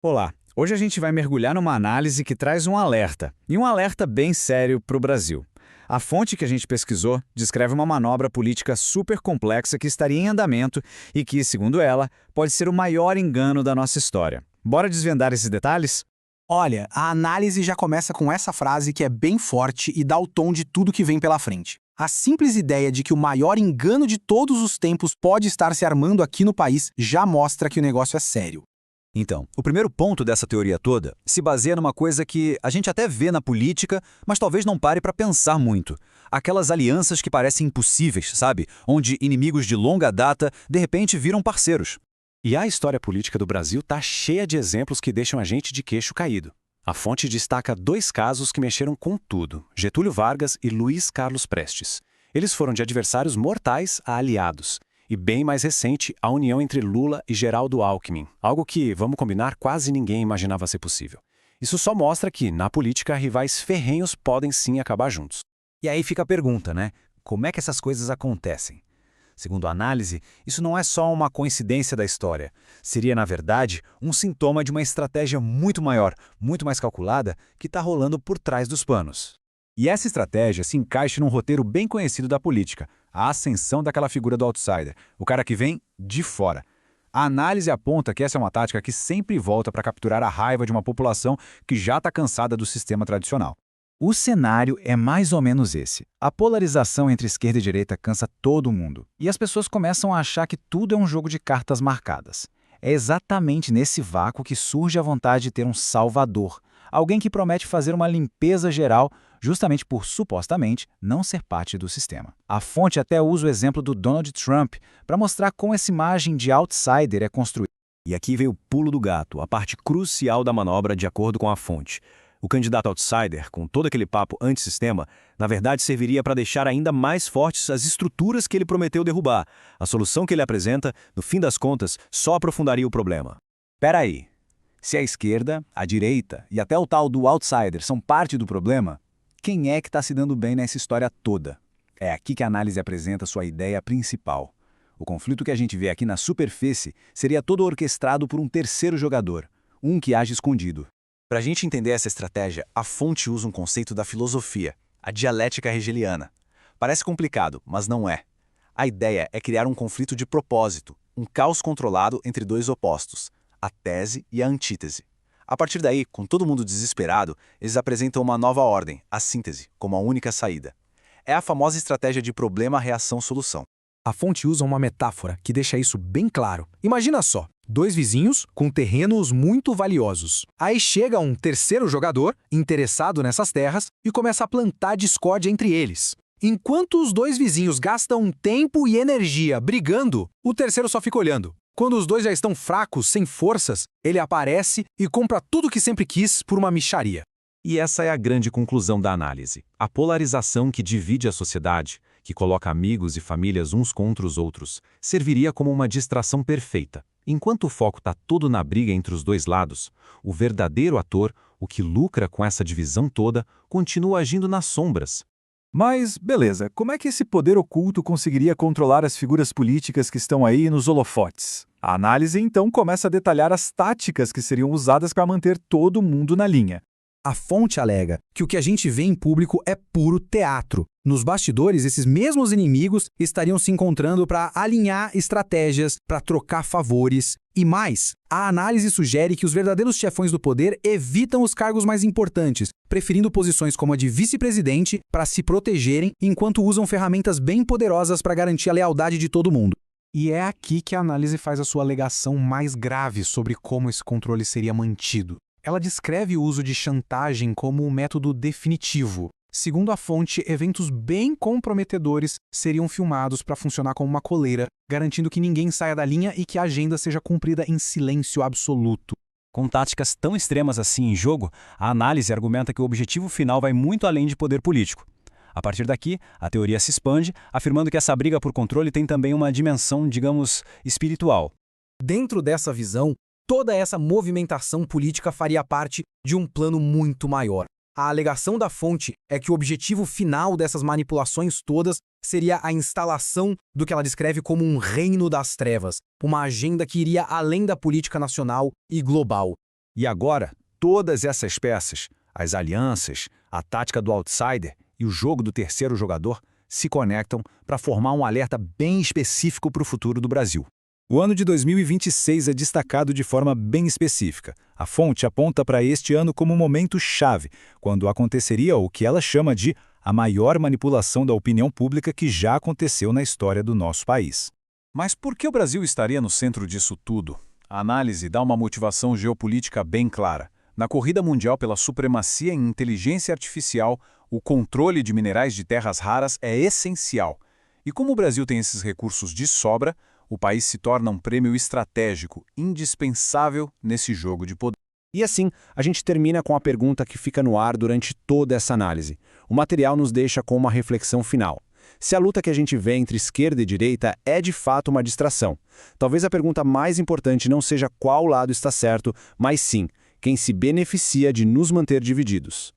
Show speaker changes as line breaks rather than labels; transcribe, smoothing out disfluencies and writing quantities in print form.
Olá, hoje a gente vai mergulhar numa análise que traz um alerta, e um alerta bem sério para o Brasil. A fonte que a gente pesquisou descreve uma manobra política super complexa que estaria em andamento e que, segundo ela, pode ser o maior engano da nossa história. Bora desvendar esses detalhes?
Olha, a análise já começa com essa frase que é bem forte e dá o tom de tudo que vem pela frente. A simples ideia de que o maior engano de todos os tempos pode estar se armando aqui no país já mostra que o negócio é sério.
Então, o primeiro ponto dessa teoria toda se baseia numa coisa que a gente até vê na política, mas talvez não pare para pensar muito. Aquelas alianças que parecem impossíveis, sabe? Onde inimigos de longa data, de repente, viram parceiros.
E a história política do Brasil está cheia de exemplos que deixam a gente de queixo caído. A fonte destaca dois casos que mexeram com tudo: Getúlio Vargas e Luiz Carlos Prestes. Eles foram de adversários mortais a aliados. E bem mais recente, a união entre Lula e Geraldo Alckmin, algo que, vamos combinar, quase ninguém imaginava ser possível. Isso só mostra que, na política, rivais ferrenhos podem sim acabar juntos.
E aí fica a pergunta, né? Como é que essas coisas acontecem? Segundo a análise, isso não é só uma coincidência da história. Seria, na verdade, um sintoma de uma estratégia muito maior, muito mais calculada, que está rolando por trás dos panos. E essa estratégia se encaixa num roteiro bem conhecido da política, a ascensão daquela figura do outsider, o cara que vem de fora. A análise aponta que essa é uma tática que sempre volta para capturar a raiva de uma população que já está cansada do sistema tradicional. O cenário é mais ou menos esse. A polarização entre esquerda e direita cansa todo mundo, e as pessoas começam a achar que tudo é um jogo de cartas marcadas. É exatamente nesse vácuo que surge a vontade de ter um salvador, alguém que promete fazer uma limpeza geral justamente por, supostamente, não ser parte do sistema. A fonte até usa o exemplo do Donald Trump para mostrar como essa imagem de outsider é construída.
E aqui veio o pulo do gato, a parte crucial da manobra de acordo com a fonte. O candidato outsider, com todo aquele papo antissistema, na verdade serviria para deixar ainda mais fortes as estruturas que ele prometeu derrubar. A solução que ele apresenta, no fim das contas, só aprofundaria o problema.
Pera aí, se a esquerda, a direita e até o tal do outsider são parte do problema, quem é que está se dando bem nessa história toda? É aqui que a análise apresenta sua ideia principal. O conflito que a gente vê aqui na superfície seria todo orquestrado por um terceiro jogador, um que age escondido.
Para a gente entender essa estratégia, a fonte usa um conceito da filosofia, a dialética hegeliana. Parece complicado, mas não é. A ideia é criar um conflito de propósito, um caos controlado entre dois opostos, a tese e a antítese. A partir daí, com todo mundo desesperado, eles apresentam uma nova ordem, a síntese, como a única saída. É a famosa estratégia de problema-reação-solução.
A fonte usa uma metáfora que deixa isso bem claro. Imagina só, dois vizinhos com terrenos muito valiosos. Aí chega um terceiro jogador, interessado nessas terras, e começa a plantar discórdia entre eles. Enquanto os dois vizinhos gastam tempo e energia brigando, o terceiro só fica olhando. Quando os dois já estão fracos, sem forças, ele aparece e compra tudo o que sempre quis por uma mixaria.
E essa é a grande conclusão da análise. A polarização que divide a sociedade, que coloca amigos e famílias uns contra os outros, serviria como uma distração perfeita. Enquanto o foco está todo na briga entre os dois lados, o verdadeiro ator, o que lucra com essa divisão toda, continua agindo nas sombras.
Mas, beleza, como é que esse poder oculto conseguiria controlar as figuras políticas que estão aí nos holofotes? A análise, então, começa a detalhar as táticas que seriam usadas para manter todo mundo na linha.
A fonte alega que o que a gente vê em público é puro teatro. Nos bastidores, esses mesmos inimigos estariam se encontrando para alinhar estratégias, para trocar favores. E mais, a análise sugere que os verdadeiros chefões do poder evitam os cargos mais importantes, preferindo posições como a de vice-presidente para se protegerem, enquanto usam ferramentas bem poderosas para garantir a lealdade de todo mundo.
E é aqui que a análise faz a sua alegação mais grave sobre como esse controle seria mantido. Ela descreve o uso de chantagem como um método definitivo. Segundo a fonte, eventos bem comprometedores seriam filmados para funcionar como uma coleira, garantindo que ninguém saia da linha e que a agenda seja cumprida em silêncio absoluto.
Com táticas tão extremas assim em jogo, a análise argumenta que o objetivo final vai muito além de poder político. A partir daqui, a teoria se expande, afirmando que essa briga por controle tem também uma dimensão, digamos, espiritual.
Dentro dessa visão, toda essa movimentação política faria parte de um plano muito maior. A alegação da fonte é que o objetivo final dessas manipulações todas seria a instalação do que ela descreve como um reino das trevas, uma agenda que iria além da política nacional e global.
E agora, todas essas peças, as alianças, a tática do outsider e o jogo do terceiro jogador, se conectam para formar um alerta bem específico para o futuro do Brasil. O ano de 2026 é destacado de forma bem específica. A fonte aponta para este ano como um momento-chave, quando aconteceria o que ela chama de a maior manipulação da opinião pública que já aconteceu na história do nosso país.
Mas por que o Brasil estaria no centro disso tudo? A análise dá uma motivação geopolítica bem clara. Na corrida mundial pela supremacia em inteligência artificial, o controle de minerais de terras raras é essencial. E como o Brasil tem esses recursos de sobra, o país se torna um prêmio estratégico, indispensável nesse jogo de poder.
E assim, a gente termina com a pergunta que fica no ar durante toda essa análise. O material nos deixa com uma reflexão final. Se a luta que a gente vê entre esquerda e direita é de fato uma distração, talvez a pergunta mais importante não seja qual lado está certo, mas sim, quem se beneficia de nos manter divididos.